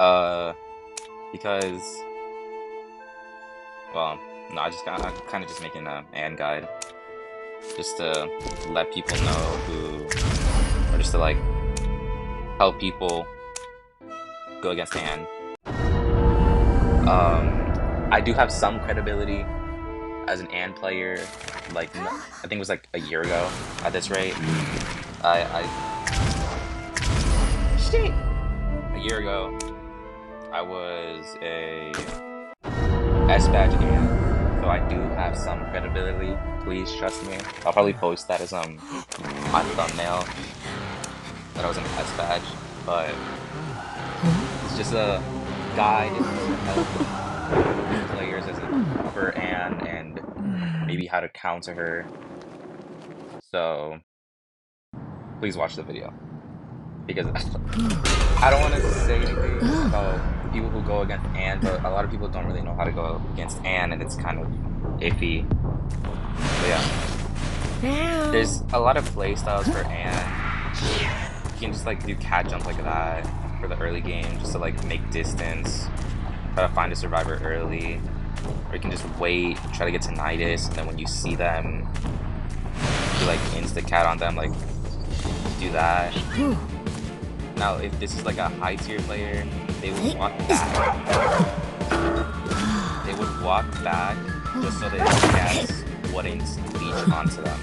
Uh, because, well, no, I'm kind of just making a and guide just to let people know who, or just to like help people go against Anne. I do have some credibility as an Anne player. Like, I think it was like a year ago at this rate. I shit. A year ago, I was a S badge Anne, so I do have some credibility. Please trust me. I'll probably post that as my thumbnail that I was an S badge, but it's just a guide to help players as for Anne and maybe how to counter her. So please watch the video because I don't want to say anything about people who go against Anne, but a lot of people don't really know how to go against Anne, and it's kind of iffy. But yeah, there's a lot of play styles for Anne. You can just like do cat jump like that for the early game, just to like make distance, try to find a survivor early, or you can just wait, try to get to Nidus, and then when you see them, you like insta cat on them, like do that. Now, if this is like a high tier player, they would walk back. They would walk back just so that the cats wouldn't leech onto them,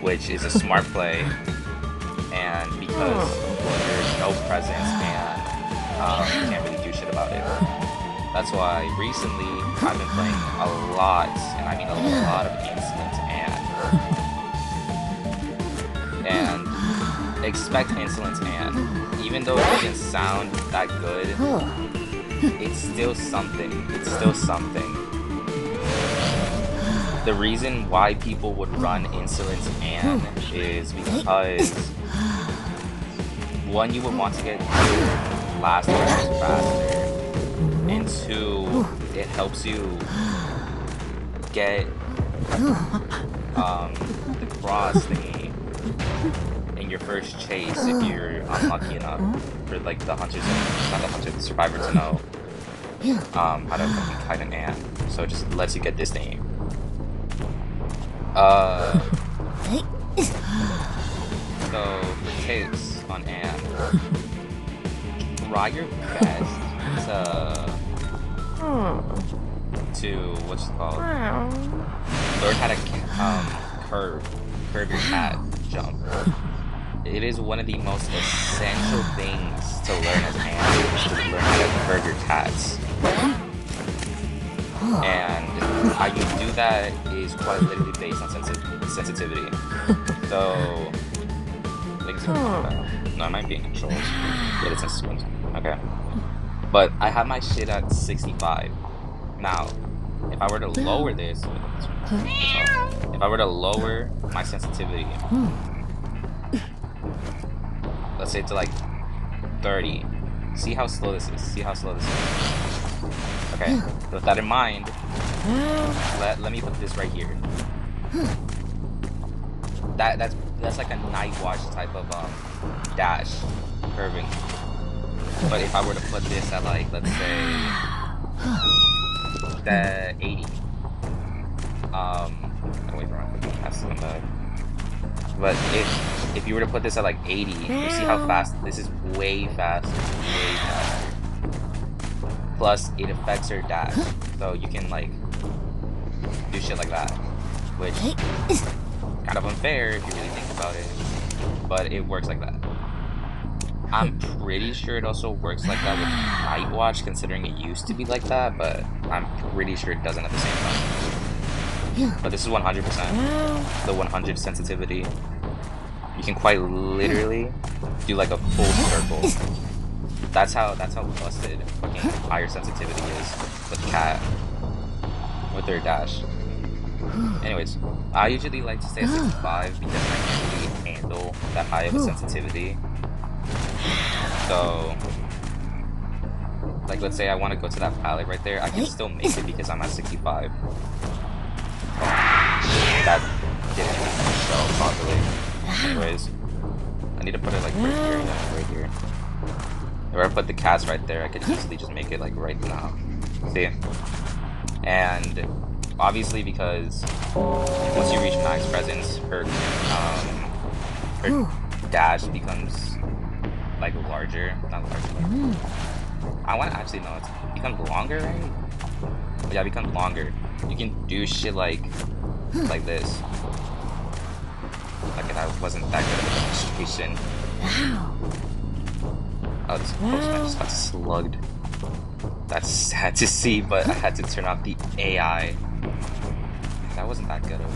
which is a smart play. And because there's no presence and you can't really do shit about it. That's why recently I've been playing a lot, and I mean a lot of Insolent and expect Insolent Anne. Even though it doesn't sound that good, it's still something. It's still something. The reason why people would run Insolent Anne is because one, you would want to get your last rounds faster, and two, it helps you get the cross thingy in your first chase if you're unlucky enough for like the hunters, not the hunter, the survivor to know how to complete kite and Anne. So it just lets you get this thing. So for tips on Anne, try your best to what's it called? Learn how to curve your cat jump. It is one of the most essential things to learn as Anne, is to learn how to curve your cats. And how you do that is quite literally based on sensitivity. So, no, I might be in controls. Yeah, it's sensitivity. Okay. But I have my shit at 65. Now, if I were to lower this, if I were to lower my sensitivity, let's say to like 30, see how slow this is. See how slow this is. Okay, with that in mind, let me put this right here. That's like a night watch type of dash curving. But if I were to put this at like, let's say the 80, wait for my pass on that. But if you were to put this at like 80, you see how fast this is. Way faster, way faster. Plus, it affects her dash, so you can like do shit like that, which is kind of unfair if you really think about it, but it works like that. I'm pretty sure it also works like that with Night Watch, considering it used to be like that, but I'm pretty sure it doesn't at the same time. But this is 100%, the 100 sensitivity. You can quite literally do like a full circle. That's how busted fucking higher sensitivity is with cat with their dash. Anyways, I usually like to stay at 65 because I can't really handle that high of a sensitivity. So, like, let's say I want to go to that pallet right there, I can still make it because I'm at 65. That didn't even show properly. Anyways, I need to put it like right here and then right here. If I put the cats right there, I could easily just make it like right now. See? And obviously because once you reach max presence, her dash becomes like larger, not larger. Like, I want to actually know it becomes longer, right? Yeah, it becomes longer. You can do shit like this. Like that wasn't that good of a demonstration. Oh, this postman just got slugged. That's sad to see, but I had to turn off the AI. That wasn't that good of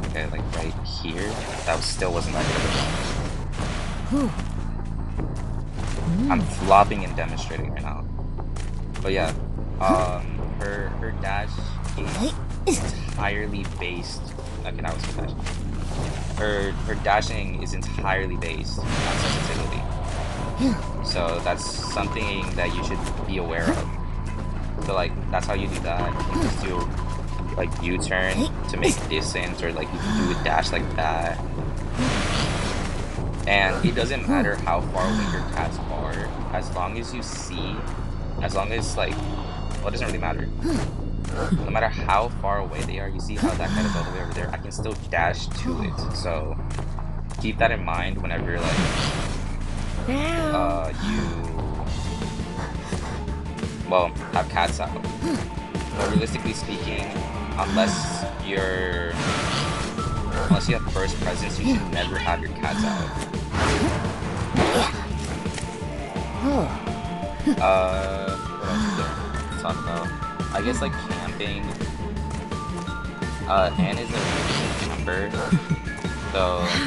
okay, like right here. That still wasn't that good of I'm flopping and demonstrating right now. But yeah, her dash is entirely based. Okay, that was her dash. Her dashing is entirely based on sensitivity. So that's something that you should be aware of. So like that's how you do that. You just do like U-turn to make distance, or like you can do a dash like that. And it doesn't matter how far away your cats are, as long as you see, as long as like, well, it doesn't really matter. No matter how far away they are, you see how that cat is all the way over there, I can still dash to it. So keep that in mind whenever like you have cats out. But realistically speaking, unless you have first presence, you should never have your cats out. What else is there to talk about? I guess like camping. Anne is a really good camper. So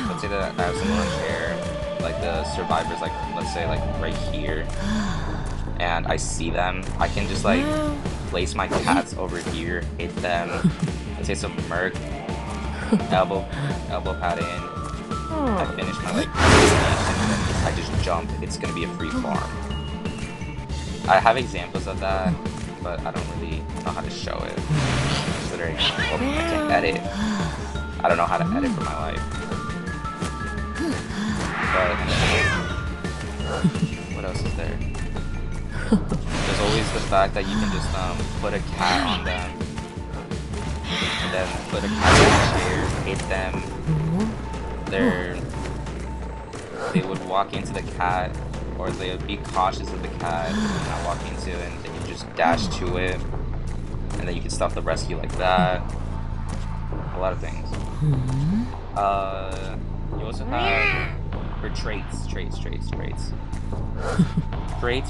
let's say that I have someone on chair, like the survivors, like let's say like right here, and I see them, I can just like place my cats over here, hit them, let's say some merc, elbow pad in, I finish my like and then I just jump. It's gonna be a free farm. I have examples of that, but I don't really know how to show it. Considering I can't edit. I don't know how to edit for my life. But what else is there? There's always the fact that you can just put a cat on them, and then put a cat on the chair, hit them. They would walk into the cat, or they would be cautious of the cat and not walk into it, and then you just dash to it, and then you can stop the rescue like that. A lot of things. You also have for traits. Traits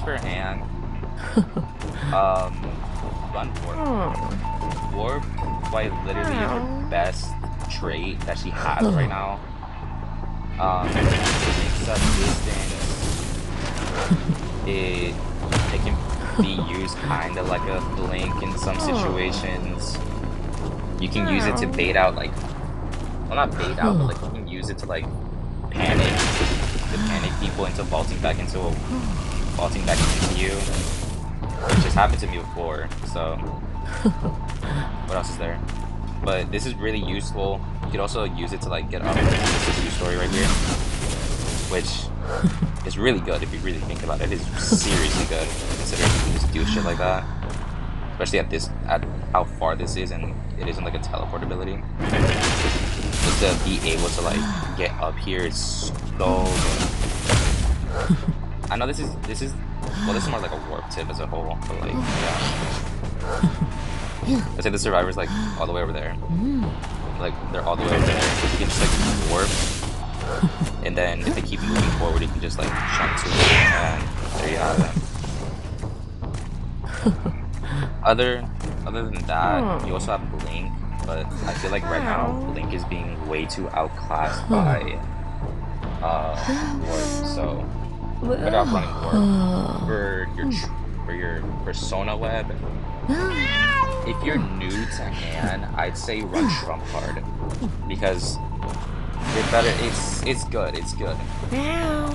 for Anne. Run warp. Warp quite literally is her best trait that she has right now. It makes up distance. It can be used kind of like a blink in some situations. You can use it to bait out, like, well, not bait out, but like you can use it to like panic people into vaulting back into you, which has happened to me before. So what else is there? But this is really useful. You could also use it to like get up into this two-story right here, which is really good if you really think about it. It is seriously good considering you can just do shit like that, especially at how far this is, and it isn't like a teleport ability. Just to be able to like get up here is so good. I know this is more like a warp tip as a whole, but like yeah. Let's say the survivor's like all the way over there. Like they're all the way over there. You can just like warp, and then if they keep moving forward, you can just like jump to it, and there you have it. Other than that, you also have blink, but I feel like right now blink is being way too outclassed by warp. So better off running warp for your persona web. If you're new to Anne, I'd say run Trump card, because you're better. It's good.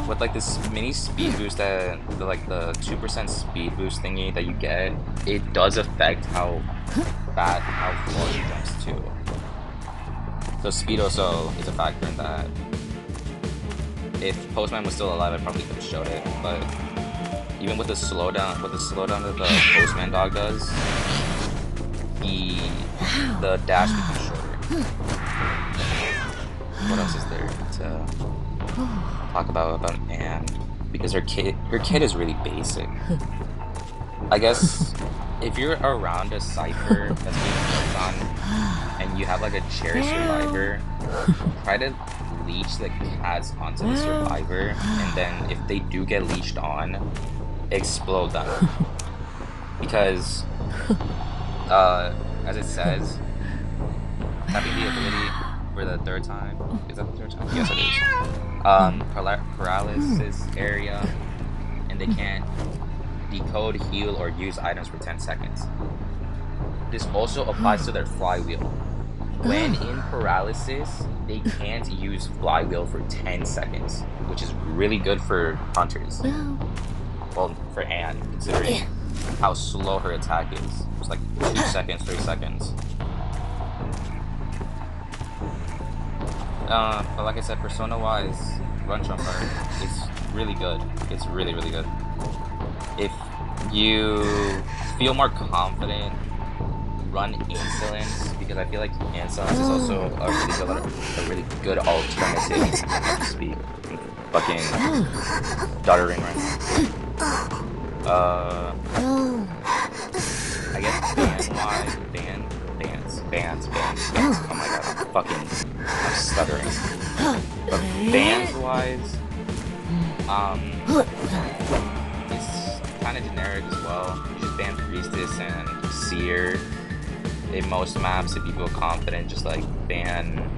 With like this mini speed boost that the 2% speed boost thingy that you get, it does affect how far he jumps too. So speed also is a factor in that. If Postman was still alive, I probably could have showed it, but even with the slowdown that the postman dog does, the dash becomes shorter. What else is there to talk about Anne? Because her kit is really basic. I guess if you're around a cipher that's being worked on and you have like a chair survivor, try to leech the cats onto the survivor, and then if they do get leeched on, explode them. Because as it says, having the ability for the third time, is that the third time? Yes, it is. Paralysis area, and they can't decode, heal, or use items for 10 seconds. This also applies to their flywheel. When in paralysis, they can't use flywheel for 10 seconds, which is really good for hunters. Well, for Anne, considering how slow her attack is. It's like 2 seconds, 3 seconds. But like I said, persona-wise, Run Trumper is really good. It's really, really good. If you feel more confident, run Insolence, because I feel like Insolence is also a really good alternative. I can't speak. Fucking stuttering right now. I guess bands. Oh my god, I'm stuttering. But bands-wise, it's kind of generic as well. You just ban Priestess and Seer. In most maps, if you feel confident, just like ban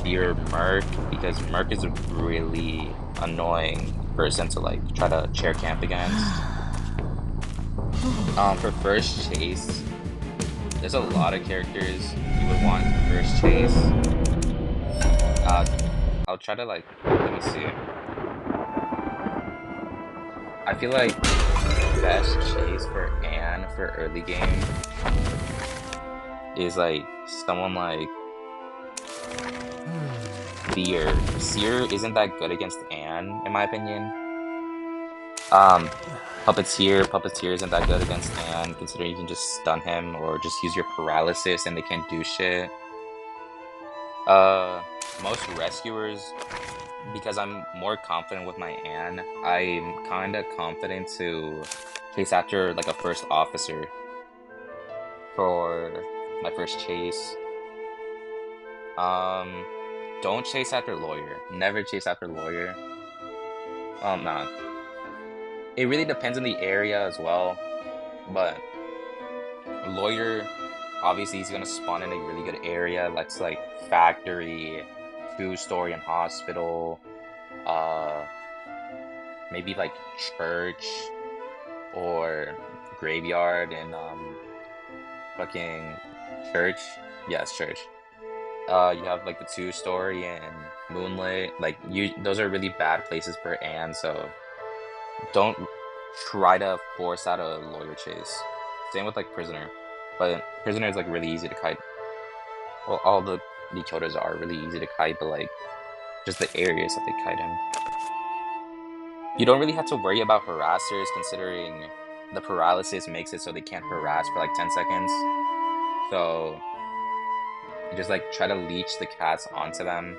Seer Merc, because Merc is a really annoying person to like try to chair camp against. For first chase, there's a lot of characters you would want first chase. I'll try to like, let me see. I feel like best chase for Anne for early game is like someone like Seer. Seer isn't that good against Anne, in my opinion. Puppeteer isn't that good against Anne, considering you can just stun him or just use your paralysis and they can't do shit. Most rescuers, because I'm more confident with my Anne, I'm kinda confident to chase after like a first officer for my first chase. Don't chase after lawyer. Never chase after lawyer. Nah. It really depends on the area as well, but lawyer, obviously he's gonna spawn in a really good area. That's like factory, 2-story and hospital, maybe like church or graveyard and fucking church. Yes, church. You have like the 2-story and Moonlit. Like those are really bad places for Anne, so don't try to force out a lawyer chase. Same with like Prisoner, but Prisoner is like really easy to kite. Well, all the Dakotas are really easy to kite, but like just the areas that they kite in. You don't really have to worry about harassers, considering the paralysis makes it so they can't harass for like 10 seconds. So you just like try to leech the cats onto them,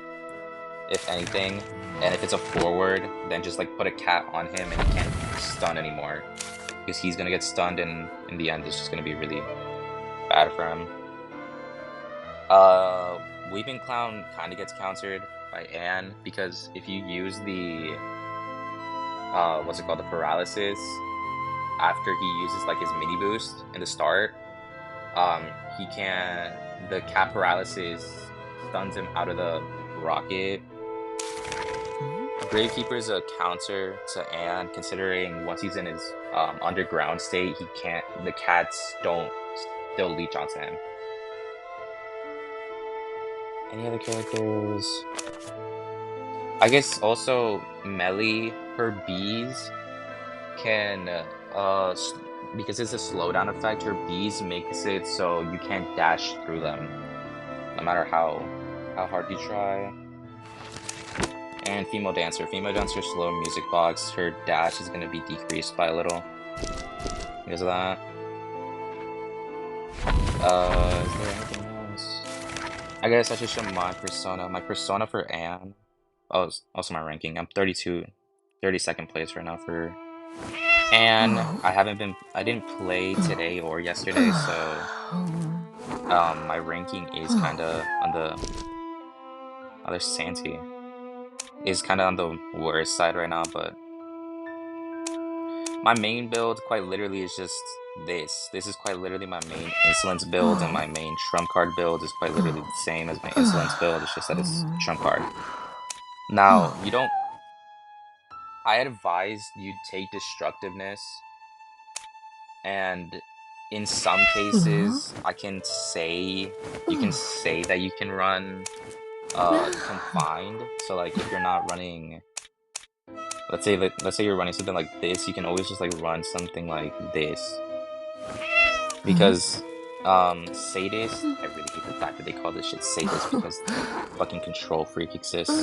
if anything. And if it's a forward, then just like put a cat on him and he can't stun anymore, because he's gonna get stunned and in the end it's just gonna be really bad for him. Weeping Clown kind of gets countered by Anne, because if you use the what's it called, the paralysis, after he uses like his mini boost in the start, the cat paralysis stuns him out of the rocket. Gravekeeper is a counter to Anne, considering once he's in his underground state, the cats don't still leech onto him. Any other characters? I guess also Melly, her bees can, because it's a slowdown effect, her bees makes it so you can't dash through them, no matter how hard you try. And female dancer. Female dancer, slow music box. Her dash is going to be decreased by a little because of that. Is there anything else? I guess I should show my persona. My persona for Anne. Oh, also my ranking. I'm 32nd place right now for Anne. I didn't play today or yesterday, so my ranking is kind of on the other Santi is kind of on the worst side right now, but my main build quite literally is just this. This is quite literally my main insolence build, and my main trump card build is quite literally the same as my insolence build. It's just that it's trump card. Now, I advise you take destructiveness, and in some cases, you can say that you can run confined. So like if you're not running, let's say you're running something like this, you can always just like run something like this, because sadist, I really hate the fact that they call this shit sadist because fucking control freak exists.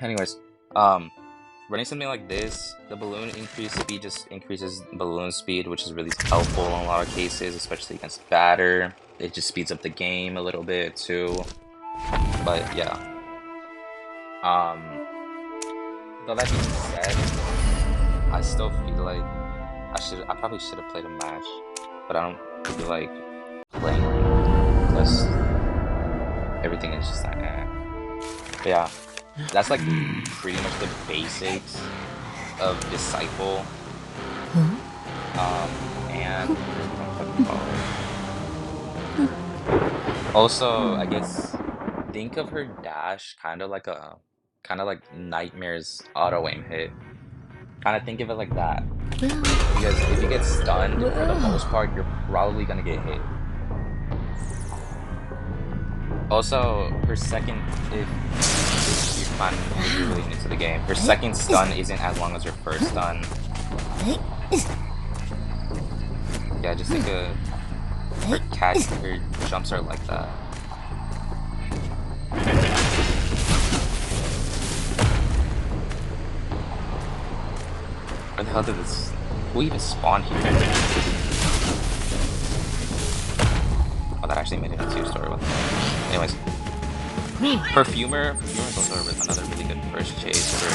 Anyways, running something like this, the balloon increase speed just increases balloon speed, which is really helpful in a lot of cases, especially against batter. It just speeds up the game a little bit too. But yeah. Though that being said, I still feel like I probably should have played a match, but I don't feel like playing because everything is just like But yeah. That's like pretty much the basics of Disciple. And also, I guess think of her dash kind of like Nightmare's auto aim hit. Kind of think of it like that, because if you get stunned, for the most part, you're probably gonna get hit. Also, her second, if you're really new to the game, her second stun isn't as long as her first stun. Yeah, just think of her jumps are like that. Where the hell did this? Who even spawned here? Oh, that actually made it a 2-story one. Anyways. Perfumer is also another really good first chase for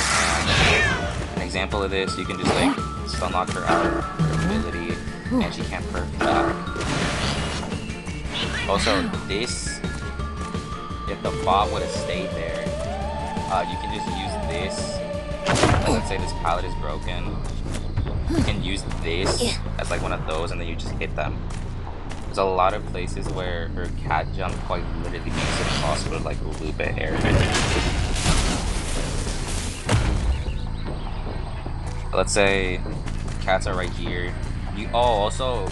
an example of this. You can just like stun lock her out of her ability, and she can't perf back. Also, this, if the fob would have stayed there, you can just use this. Like, let's say this pallet is broken, you can use this as like one of those, and then you just hit them. There's a lot of places where her cat jump quite literally makes it impossible to like loop it air. Let's say cats are right here. Also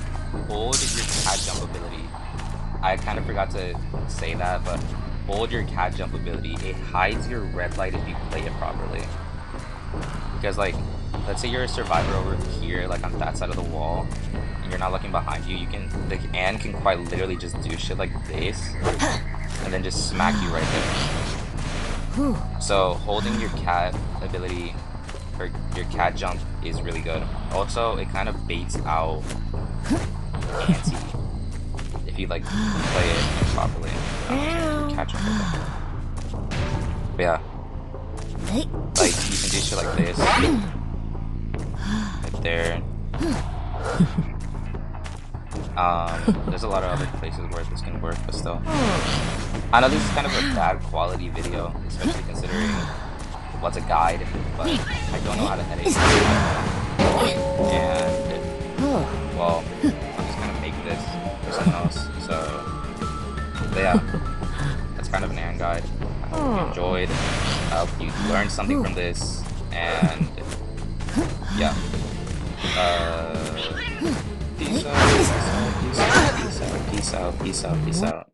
hold your cat jump ability. I kind of forgot to say that, but hold your cat jump ability. It hides your red light if you play it properly. Because like, let's say you're a survivor over here, like on that side of the wall, and you're not looking behind you, Anne can quite literally just do shit like this, and then just smack you right there. So holding your cat ability, or your cat jump, is really good. Also, it kind of baits out anti if you like play it properly. Cat jump like that. But yeah. Like, you can do shit like this. Right there. There's a lot of other places where this can work, but still. I know this is kind of a bad quality video, especially considering what's a guide, but I don't know how to edit. And, well, I'm just gonna make this for someone else. So, but yeah, that's kind of an Anne guide. I hope you enjoyed. I hope you learned something from this, and yeah. Peace out.